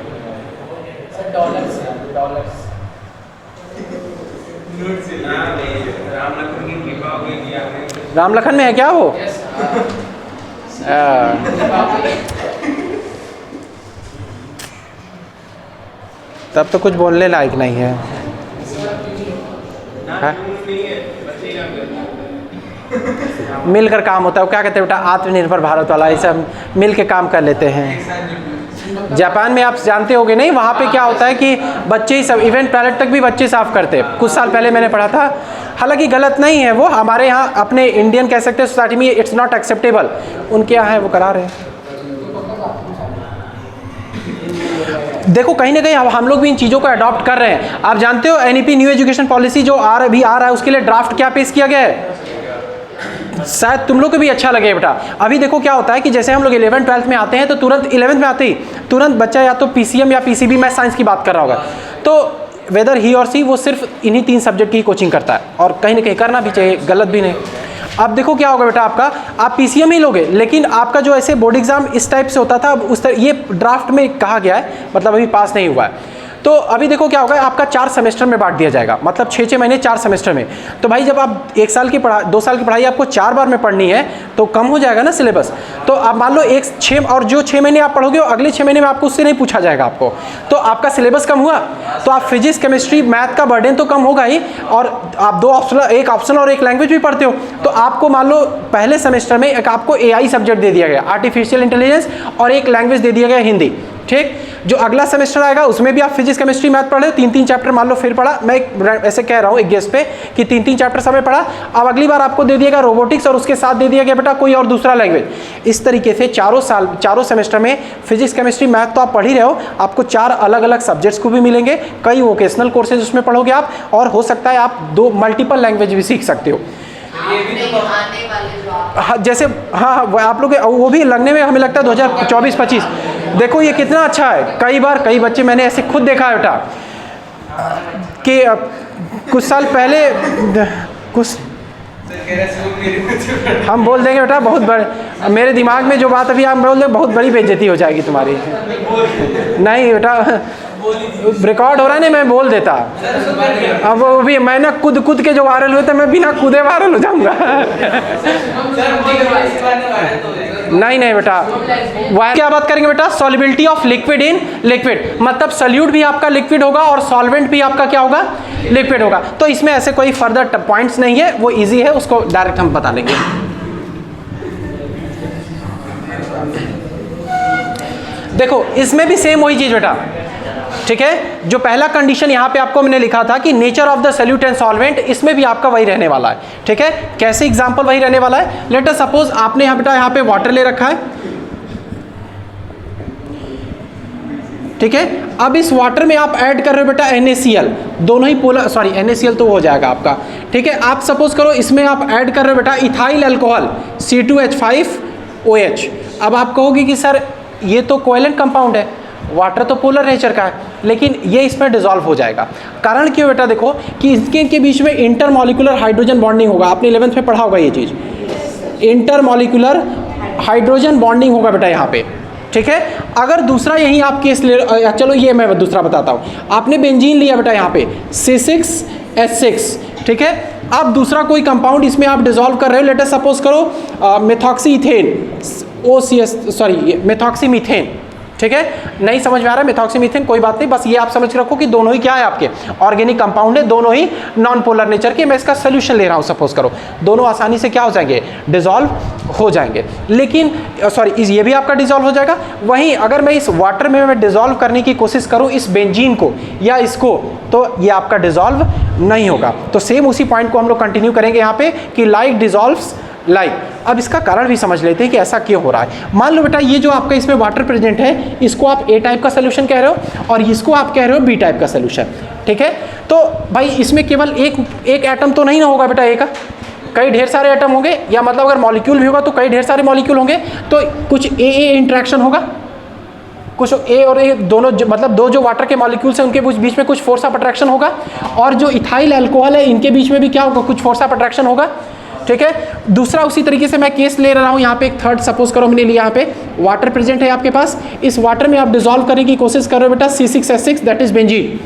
राम लखन में है क्या वो? तब तो कुछ बोलने लायक नहीं है। मिलकर काम होता है, वो क्या कहते हैं बेटा, आत्मनिर्भर भारत वाला, ऐसा मिल के काम कर लेते हैं। जापान में आप जानते होगे नहीं, वहाँ पे क्या होता है कि बच्चे ही सब, इवेंट पैलेट तक भी बच्चे साफ करते हैं। कुछ साल पहले मैंने पढ़ा था, हालांकि गलत नहीं है वो, हमारे यहाँ अपने इंडियन कह सकते हैं सोसाइटी में इट्स नॉट एक्सेप्टेबल, उनके यहाँ है वो करा रहे हैं। देखो कहीं ना कहीं हम लोग भी इन चीज़ों को अडॉप्ट कर रहे हैं। आप जानते हो एनईपी न्यू एजुकेशन पॉलिसी जो अभी आ रहा है, उसके लिए ड्राफ्ट क्या पेश किया गया है, शायद तुम लोग को भी अच्छा लगे बेटा। अभी देखो क्या होता है कि जैसे हम लोग 11th 12th में आते हैं तो तुरंत 11th में आते ही तुरंत बच्चा या तो पीसीएम या पीसीबी, मैं साइंस की बात कर रहा होगा, तो वेदर ही और सी वो सिर्फ इन्हीं 3 सब्जेक्ट की कोचिंग करता है, और कहीं ना कहीं करना भी चाहिए, गलत भी नहीं। अब देखो क्या होगा बेटा, आपका आप पीसीएम ही लोगे, लेकिन आपका जो ऐसे बोर्ड एग्जाम इस टाइप से होता था, अब उस तरह ये ड्राफ्ट में कहा गया है, मतलब अभी पास नहीं हुआ है। तो अभी देखो क्या होगा, आपका 4 सेमेस्टर में बांट दिया जाएगा, मतलब 6-6 महीने 4 सेमेस्टर में। तो भाई जब आप 1 साल की 2 साल की पढ़ाई आपको 4 बार में पढ़नी है तो कम हो जाएगा ना सिलेबस। तो आप मान लो 6 और जो 6 महीने आप पढ़ोगे अगले 6 महीने में आपको उससे नहीं पूछा जाएगा आपको, तो आपका सिलेबस कम हुआ, तो आप फिजिक्स केमिस्ट्री मैथ का बर्डन तो कम होगा ही, और आप 2 ऑप्शन, एक ऑप्शन और एक लैंग्वेज भी पढ़ते हो, तो आपको मान लो पहले सेमेस्टर में एक आपको AI सब्जेक्ट दे दिया गया, आर्टिफिशियल इंटेलिजेंस, और एक लैंग्वेज दे दिया गया हिंदी। ठीक, जो अगला सेमेस्टर आएगा उसमें भी आप फिजिक्स केमिस्ट्री मैथ पढ़े, 3-3 चैप्टर मान लो फिर पढ़ा, मैं ऐसे कह रहा हूँ एक गेस पे कि 3-3 चैप्टर समय पढ़ा। अब अगली बार आपको दे दिएगा रोबोटिक्स और उसके साथ दे दिया गया बेटा कोई और दूसरा लैंग्वेज। इस तरीके से चारों सेमेस्टर में फिजिक्स केमिस्ट्री मैथ तो आप पढ़ ही रहे हो, आपको 4 अलग अलग सब्जेक्ट्स को भी मिलेंगे, कई वोकेशनल कोर्सेज उसमें पढ़ोगे आप, और हो सकता है आप 2 मल्टीपल लैंग्वेज भी सीख सकते हो। हाँ, जैसे हाँ आप लोग वो भी लगने में हमें लगता है 2024-25। देखो ये कितना अच्छा है, कई बच्चे मैंने ऐसे खुद देखा है बेटा कि कुछ साल पहले कुछ हम बोल देंगे बेटा बहुत बड़े, मेरे दिमाग में जो बात अभी आप बोल दें बहुत बड़ी बेइज्जती हो जाएगी तुम्हारी। नहीं बेटा रिकॉर्ड हो रहा है, नहीं मैं बोल देता। अब वो भी मैं ना कूद के जो वायरल हुए थे, मैं बिना कूदे वायरल हो जाऊंगा। नहीं बेटा, क्या बात करेंगे बेटा, solubility of liquid in liquid, मतलब सॉल्यूट भी आपका लिक्विड होगा और सॉल्वेंट भी आपका क्या होगा, लिक्विड होगा। तो इसमें ऐसे कोई फर्दर पॉइंट्स नहीं है, वो इजी है, उसको डायरेक्ट हम बता लेंगे। देखो इसमें भी सेम वही चीज बेटा, ठीक है, जो पहला कंडीशन यहाँ पे आपको मैंने लिखा था कि nature of the solute and solvent, इसमें भी आपका वही रहने वाला है। ठीक है, कैसे एग्जांपल वही रहने वाला है, लेट अस सपोज आपने यहाँ बेटा यहाँ पे वाटर ले रखा है, ठीक है, अब इस वाटर में आप ऐड कर रहे हो बेटा NaCl, दोनों ही पोलर, सॉरी NaCl तो हो जाएगा आपका, ठीक है। आप सपोज करो इसमें आप ऐड कर रहे हो बेटा इथाइल अल्कोहल C2H5OH। अब आप कहोगे कि सर ये तो कोवेलेंट कंपाउंड है, वाटर तो पोलर नेचर का है, लेकिन ये इसमें डिसॉल्व हो जाएगा। कारण क्यों बेटा, देखो कि इनके बीच में इंटरमॉलिक्यूलर हाइड्रोजन बॉन्डिंग होगा, आपने 11th में पढ़ा होगा ये चीज़, इंटरमॉलिक्यूलर हाइड्रोजन बॉन्डिंग होगा बेटा यहाँ पे। ठीक है, अगर दूसरा यही आप केस ले, चलो ये मैं दूसरा बताता हूँ, आपने बेंजीन लिया बेटा यहाँ पे C6H6, ठीक है, अब दूसरा कोई कंपाउंड इसमें आप डिसॉल्व कर रहे हो, लेट अस सपोज करो methoxy ethane OCS, sorry methoxy methane, ठीक है, नहीं समझ में आ रहा है मेथॉक्सी मीथेन, कोई बात नहीं, बस ये आप समझ रखो कि दोनों ही क्या है आपके ऑर्गेनिक कंपाउंड है, दोनों ही नॉन पोलर नेचर के। मैं इसका सोल्यूशन ले रहा हूँ, सपोज करो, दोनों आसानी से क्या हो जाएंगे, डिसॉल्व हो जाएंगे, लेकिन सॉरी ये भी आपका डिसॉल्व हो जाएगा। वहीं अगर मैं इस वाटर में मैं डिसॉल्व करने की कोशिश करूँ इस बेंजीन को या इसको, तो ये आपका डिसॉल्व नहीं होगा। तो सेम उसी पॉइंट को हम लोग कंटिन्यू करेंगे यहाँ पे कि लाइक डिसॉल्व्स लाइक। अब इसका कारण भी समझ लेते हैं कि ऐसा क्यों हो रहा है। मान लो बेटा ये जो आपका इसमें वाटर प्रेजेंट है, इसको आप A टाइप का सोल्यूशन कह रहे हो और इसको आप कह रहे हो B टाइप का सोल्यूशन, ठीक है। तो भाई इसमें केवल एक एटम तो नहीं ना होगा बेटा A का, कई ढेर सारे एटम होंगे, या मतलब अगर मॉलिक्यूल भी होगा तो कई ढेर सारे मॉलिक्यूल होंगे, तो कुछ A इंट्रैक्शन होगा, कुछ A और A दोनों मतलब दो जो वाटर के मॉलिक्यूल्स हैं उनके बीच में कुछ फोर्स ऑफ अट्रैक्शन होगा, और जो इथाइल अल्कोहल है इनके बीच में भी क्या होगा, कुछ फोर्स ऑफ अट्रैक्शन होगा, ठीक है। दूसरा उसी तरीके से मैं केस ले रहा हूँ यहाँ पे एक थर्ड, सपोज करो मैंने लिया यहाँ पे वाटर प्रेजेंट है आपके पास, इस वाटर में आप डिसॉल्व करने की कोशिश कर रहे हो बेटा C6H6, दैट इज बेंजीन,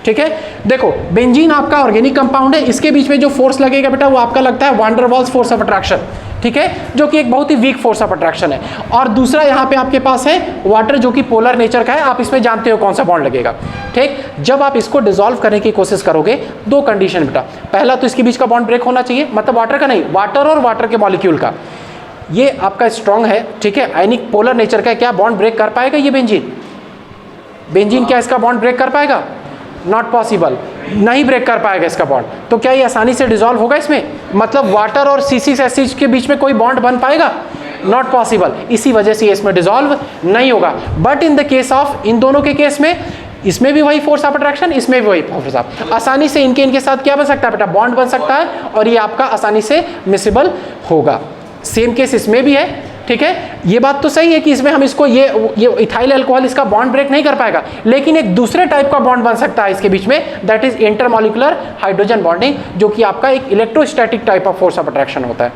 ठीक है। देखो बेंजीन आपका ऑर्गेनिक कंपाउंड है, इसके बीच में जो फोर्स लगेगा बेटा वो आपका लगता है van der Waals force of attraction, ठीक है, जो कि एक बहुत ही वीक फोर्स ऑफ अट्रैक्शन है। और दूसरा यहाँ पे आपके पास है वाटर जो कि पोलर नेचर का है, आप इसमें जानते हो कौन सा बॉन्ड लगेगा, ठीक। जब आप इसको डिसॉल्व करने की कोशिश करोगे, दो कंडीशन बेटा, पहला तो इसके बीच का बॉन्ड ब्रेक होना चाहिए, मतलब वाटर का नहीं, वाटर और वाटर के मॉलिक्यूल का, ये आपका स्ट्रॉन्ग है, ठीक है, आयनिक पोलर नेचर का, क्या बॉन्ड ब्रेक कर पाएगा ये बेंजीन क्या इसका बॉन्ड ब्रेक कर पाएगा, नॉट पॉसिबल, नहीं ब्रेक कर पाएगा इसका बॉन्ड। तो क्या ये आसानी से डिसॉल्व होगा इसमें, मतलब वाटर और C6H6 के बीच में कोई बॉन्ड बन पाएगा, नॉट पॉसिबल, इसी वजह से इसमें डिसॉल्व नहीं होगा। But in the case of, इन दोनों के केस में, इसमें भी वही फोर्स ऑफ अट्रैक्शन, इसमें भी वही फोर्स ऑफ, आसानी से इनके साथ क्या बन सकता है बेटा, बॉन्ड बन सकता है, और ये आपका आसानी से मिसिबल होगा। सेम केस इसमें भी है, ठीक है। ये बात तो सही है कि इसमें हम इसको ये इथाइल अल्कोहल इसका बॉन्ड ब्रेक नहीं कर पाएगा, लेकिन एक दूसरे टाइप का बॉन्ड बन सकता है इसके बीच में, that is intermolecular hydrogen bonding, जो कि आपका एक electrostatic type of force of attraction होता है।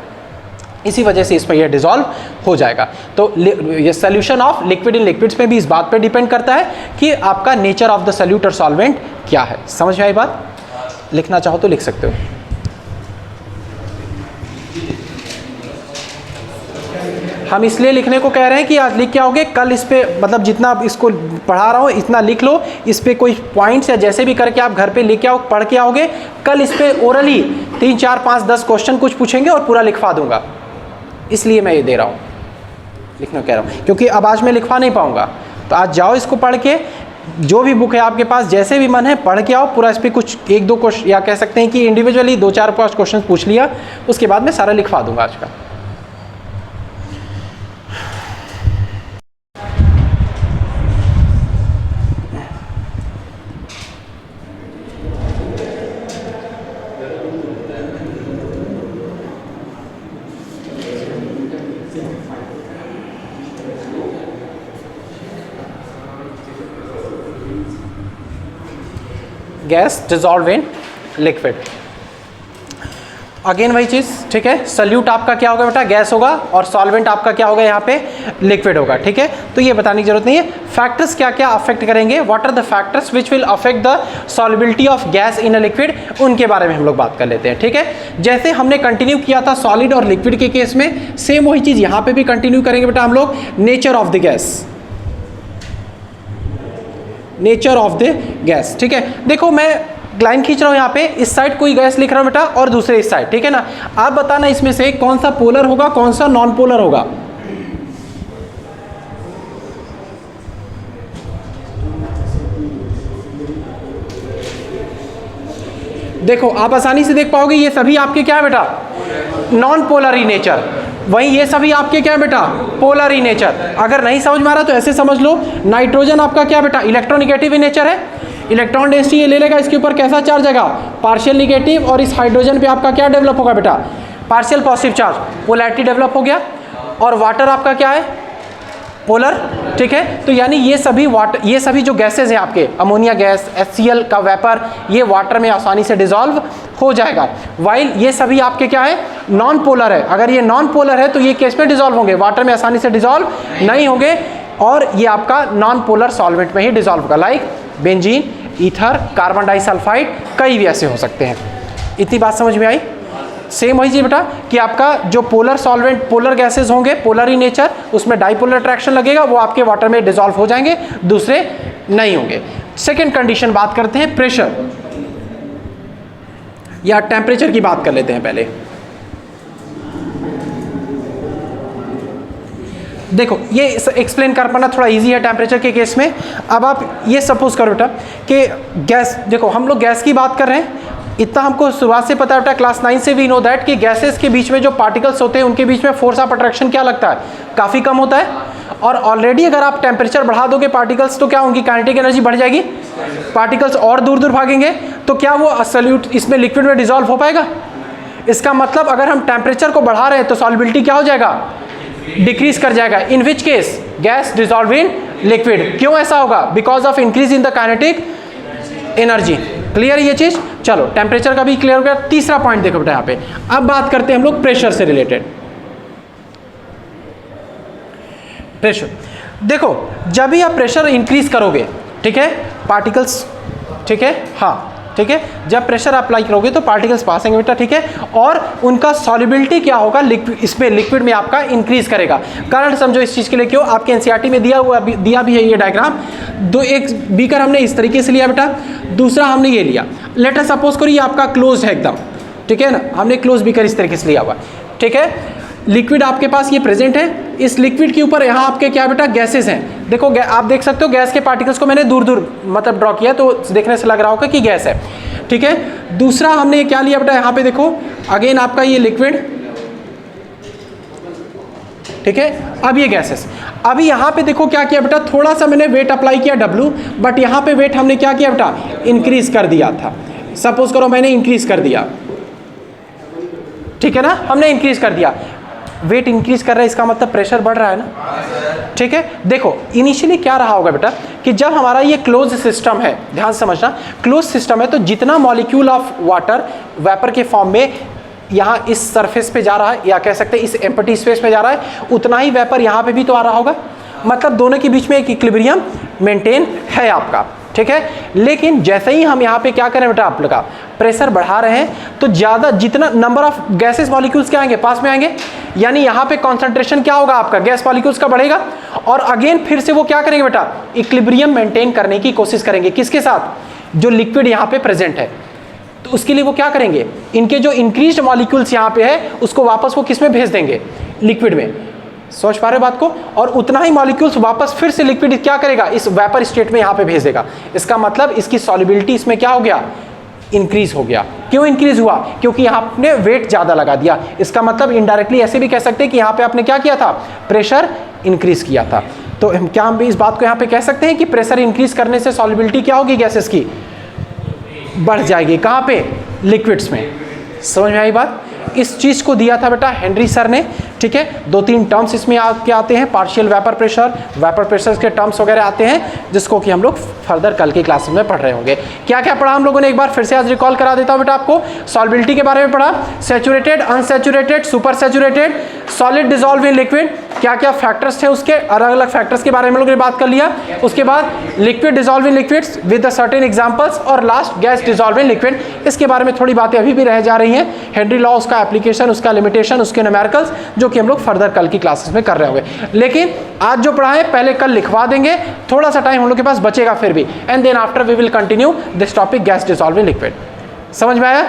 इसी वजह से इसमें यह डिसॉल्व हो जाएगा। तो ये solution of liquid in liquids में भी इस बात पे डिपेंड करता है कि आपका नेचर ऑफ द सोल्यूट और सॉल्वेंट क्या है। समझ में आई बात? लिखना चाहो तो लिख सकते हो। हम इसलिए लिखने को कह रहे हैं कि आज लिख के आओगे, कल इस पे मतलब जितना इसको पढ़ा रहा हूँ इतना लिख लो, इस पे कोई पॉइंट्स या जैसे भी करके आप घर पे लिख के आओ, पढ़ के आओगे, कल इस पे ओरली 3 4 5 10 क्वेश्चन कुछ पूछेंगे और पूरा लिखवा दूंगा। इसलिए मैं ये दे रहा हूँ, लिखना कह रहा हूँ, क्योंकि अब आज मैं लिखवा नहीं पाऊँगा। तो आज जाओ इसको पढ़ के, जो भी बुक है आपके पास जैसे भी मन है पढ़ के आओ पूरा, इस पर कुछ 1 2 क्वेश्चन या कह सकते हैं कि इंडिविजुअली 2 4 5 क्वेश्चन पूछ लिया, उसके बाद मैं सारा लिखवा दूंगा आज का। Gas dissolve in liquid, again वही चीज़, ठीक है। सल्यूट आपका क्या होगा बेटा? गैस होगा, और सॉल्वेंट आपका क्या होगा? यहाँ पे लिक्विड होगा, ठीक है। तो ये बताने की जरूरत नहीं है। फैक्टर्स क्या क्या अफेक्ट करेंगे, what are the factors which will affect the solubility of gas in a liquid, उनके बारे में हम लोग बात कर लेते हैं, ठीक है। जैसे हमने कंटिन्यू किया था सॉलिड और लिक्विड के केस में, सेम वही चीज़ यहाँ पे भी कंटिन्यू करेंगे बेटा हम लोग। Nature of the gas, nature of the gas, ठीक है। देखो मैं लाइन खींच रहा हूं यहाँ पे, इस साइड कोई गैस लिख रहा हूं बेटा और दूसरे इस साइड, ठीक है ना। आप बताना इसमें से कौन सा पोलर होगा, कौन सा नॉन पोलर होगा। देखो आप आसानी से देख पाओगे ये सभी आपके क्या है बेटा? Non polar in nature. वहीं ये सभी आपके क्या है बेटा? Polar in nature. अगर नहीं समझ में आ रहा तो ऐसे समझ लो, नाइट्रोजन आपका क्या बेटा? इलेक्ट्रोनिगेटिव इन नेचर है। इलेक्ट्रॉन डेंसिटी ये ले लेगा, इसके ऊपर कैसा चार्ज आएगा? पार्शियल निगेटिव, और इस हाइड्रोजन पे आपका क्या डेवलप होगा बेटा? Partial positive charge, polarity develop हो गया। और वाटर आपका क्या है? पोलर, ठीक है। तो यानी ये सभी वाटर, ये सभी जो गैसेज हैं आपके, अमोनिया गैस, HCl का वेपर, ये वाटर में आसानी से डिसॉल्व हो जाएगा। वाइल ये सभी आपके क्या है? नॉन पोलर है। अगर ये नॉन पोलर है तो ये केस में डिसॉल्व होंगे, वाटर में आसानी से डिसॉल्व नहीं होंगे, और ये आपका नॉन पोलर सॉल्वेंट में ही डिसॉल्व होगा, like benzene, ether, carbon disulphide, कई भी ऐसे हो सकते हैं। इतनी बात समझ में आई? सेम वही चीज बेटा कि आपका जो पोलर सॉल्वेंट, पोलर गैसेस होंगे, पोलर इन नेचर, उसमें डाइपोलर अट्रैक्शन लगेगा, वो आपके वाटर में डिसॉल्व हो जाएंगे, दूसरे नहीं होंगे। सेकेंड कंडीशन बात करते हैं प्रेशर या टेम्परेचर की बात कर लेते हैं पहले। देखो ये एक्सप्लेन कर पाना थोड़ा इजी है टेम्परेचर के केस में। अब आप ये सपोज करो बेटा कि गैस, देखो हम लोग गैस की बात कर रहे हैं, इतना हमको शुरुआत से पता है बेटा, क्लास 9 से वी नो दैट कि गैसेस के बीच में जो पार्टिकल्स होते हैं उनके बीच में फोर्स ऑफ अट्रैक्शन क्या लगता है? काफ़ी कम होता है। और ऑलरेडी अगर आप टेम्परेचर बढ़ा दोगे पार्टिकल्स तो क्या होंगी? काइनेटिक एनर्जी बढ़ जाएगी, पार्टिकल्स और दूर दूर भागेंगे, तो क्या वो सॉल्यूट इसमें लिक्विड में डिसॉल्व हो पाएगा? इसका मतलब अगर हम टेम्परेचर को बढ़ा रहे हैं तो सॉल्युबिलिटी क्या हो जाएगा? डिक्रीज कर जाएगा। In which case gas dissolve in liquid. क्यों ऐसा होगा? Because of increase in the kinetic energy. Clear ये चीज? चलो टेम्परेचर का भी क्लियर हो गया। तीसरा पॉइंट देखो बेटा यहाँ पे, अब बात करते हैं हम लोग प्रेशर से रिलेटेड। प्रेशर देखो, जब भी आप प्रेशर इंक्रीज करोगे, ठीक है, पार्टिकल्स, ठीक है, हाँ ठीक है, जब प्रेशर अप्लाई करोगे तो पार्टिकल्स पास होंगे बेटा, ठीक है, और उनका सॉल्युबिलिटी क्या होगा? इसमें लिक्विड में आपका इंक्रीज करेगा। कारण समझो इस चीज़ के लिए, क्यों? आपके एनसीईआरटी में दिया भी है ये डायग्राम। एक बीकर हमने इस तरीके से लिया बेटा, दूसरा हमने ये लिया। लेट अस सपोज करो ये आपका क्लोज है एकदम, ठीक है ना, हमने क्लोज बीकर इस तरीके से लिया हुआ, ठीक है। लिक्विड आपके पास ये प्रेजेंट है, इस लिक्विड के ऊपर यहाँ आपके क्या बेटा? गैसेस हैं। देखो आप देख सकते हो गैस के पार्टिकल्स को मैंने दूर दूर मतलब ड्रॉ किया, तो देखने से लग रहा होगा कि गैस है, ठीक है। दूसरा हमने क्या लिया बेटा? यहाँ पे देखो अगेन आपका ये लिक्विड, ठीक है। अब ये गैसेस, अभी यहाँ पे देखो क्या किया बेटा? थोड़ा सा मैंने वेट अप्लाई किया W, बट यहाँ पे वेट हमने क्या किया बेटा? इंक्रीज कर दिया था। सपोज करो मैंने इंक्रीज कर दिया, ठीक है ना, हमने इंक्रीज कर दिया, वेट इंक्रीज कर रहा है, इसका मतलब प्रेशर बढ़ रहा है ना, ठीक है। देखो इनिशियली क्या रहा होगा बेटा कि जब हमारा ये क्लोज सिस्टम है, ध्यान से समझना, क्लोज सिस्टम है, तो जितना मॉलिक्यूल ऑफ वाटर वेपर के फॉर्म में यहाँ इस सरफेस पे जा रहा है, या कह सकते हैं इस एम्प्टी स्पेस पे जा रहा है, उतना ही वेपर यहाँ पे भी तो आ रहा होगा। मतलब दोनों के बीच में एक इक्विलिब्रियम मेंटेन है आपका, ठीक है। लेकिन जैसे ही हम यहाँ पे क्या करें बेटा, आप लोग का प्रेशर बढ़ा रहे हैं तो ज़्यादा जितना नंबर ऑफ गैसेस मॉलिक्यूल्स क्या आएंगे, पास में आएंगे, यानी यहाँ पे कॉन्सेंट्रेशन क्या होगा आपका, गैस मॉलिक्यूल्स का बढ़ेगा। और अगेन फिर से वो क्या करेंगे बेटा, इक्विलिब्रियम मेंटेन करने की कोशिश करेंगे, किसके साथ, जो लिक्विड यहाँ पे प्रेजेंट है। तो उसके लिए वो क्या करेंगे, इनके जो इंक्रीज्ड मॉलिक्यूल्स यहाँ पे है उसको वापस वो किस में भेज देंगे, लिक्विड में। सोच पा रहे हो बात को। और उतना ही मॉलिक्यूल्स वापस फिर से लिक्विड क्या करेगा, इस वेपर स्टेट में यहाँ पे भेज देगा। इसका मतलब इसकी सॉल्युबिलिटी इसमें क्या हो गया, इंक्रीज हो गया। क्यों इंक्रीज हुआ, क्योंकि यहाँ आपने वेट ज़्यादा लगा दिया। इसका मतलब इनडायरेक्टली ऐसे भी कह सकते हैं कि यहाँ पे आपने क्या किया था, प्रेशर इंक्रीज किया था। तो क्या हम भी इस बात को यहाँ पे कह सकते हैं कि प्रेशर इंक्रीज करने से सॉल्युबिलिटी क्या होगी गैसेस की, बढ़ जाएगी। कहाँ पे, लिक्विड्स में। समझ में आई बात। इस चीज़ को दिया था बेटा हेनरी सर ने, ठीक है। 2-3 टर्म्स इसमें आते हैं, पार्शियल वेपर प्रेशर के टर्म्स वगैरह आते हैं, जिसको कि हम लोग फर्दर कल की क्लासेस में पढ़ रहे होंगे। क्या क्या पढ़ा हम लोगों ने, एक बार फिर से आज रिकॉल करा देता हूँ बेटा आपको। सॉल्युबिलिटी के बारे में पढ़ा, saturated, unsaturated, super saturated, solid dissolve in liquid, क्या क्या फैक्टर्स थे उसके, अलग अलग फैक्टर्स के बारे में हम लोगों ने बात कर लिया। उसके बाद liquid dissolve in liquids with the certain examples, और last gas dissolve in liquid. इसके बारे में थोड़ी बातें अभी भी रह जा रही हैं, हेनरी लॉ, उसका एप्लीकेशन, उसका लिमिटेशन, उसके न्यूमेरिकल्स, जो कि हम लोग फर्दर कल की क्लासेस में कर रहे होंगे। लेकिन आज जो पढ़ा है पहले कल लिखवा देंगे, थोड़ा सा टाइम हम लोग के पास बचेगा फिर भी, and then after we will continue this topic gas dissolve in liquid. समझ में आया।